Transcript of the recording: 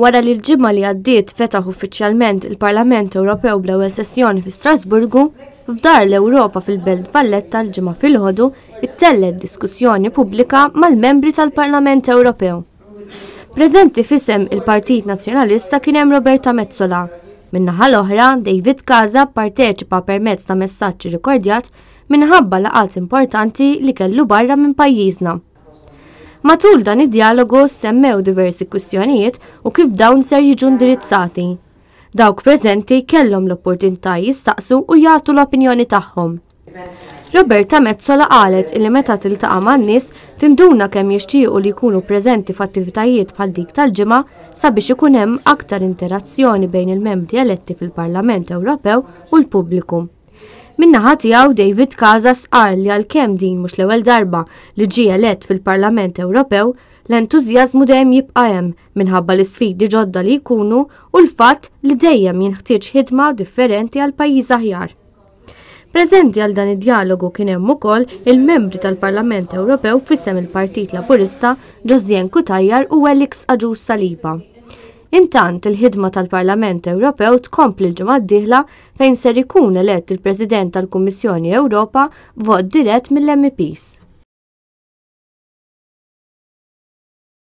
Wara li l-ġimgħa li għaddiet fetaħ uffiċjalment il-Parlament Ewropew bl-ewwel sessjoni fi Strasburgu, f'Dar l-Ewropa fil-Belt Valletta l-ġimgħa filgħodu ittellet diskussjoni pubblika mal-membri tal-Parlament Ewropew. Preżenti f'isem il-Partit Nazzjonalista kien hemm Roberta Metsola. Min-naħa l-oħra, David Casa pparteċipa permezz ta' messaġġ rikordjat minħabba laqgħat importanti li kellu barra minn pajjiżna. Matul dan id-dialogu semmew diversi kwistjonijiet u kif dawn ser jiġu indirizzati. Dawk preżenti kellhom l-opportunità jistaqsu u jagħtu l-opinjoni tagħhom. Roberta Metsola qalet li meta tiltaqa' man-nies tinduna kemm jixtiequ li jkunu preżenti f'attivitajiet bħal dik tal-ġimgħa sabiex ikun hemm aktar interazzjoni bejn il-membri eletti fil-Parlament Ewropew u l-pubbliku. Min-naħa tiegħu David Casa qal li għalkemm din mhux l-ewwel darba li ġie elett fil-Parlament Ewropew, l-entużjażmu dejjem jibqa' hemm minħabba l-isfidi ġodda li jkunu u l-fatt li dejjem jinħtieġ ħidma differenti għal pajjiż aħjar. Preżenti għal dan id-dialogu kien hemm ukoll il-membri tal-Parlament Ewropew f'isem il-Partit Laburista Josien Cutajar u Elix Aġur Saliba. Intant il-ħidma tal-Parlament Ewropew tkompli l-ġimgħa d-dieħla fejn ser ikun elett il-President tal-Kummissjoni Ewropa b'vot dirett mill-MEPs.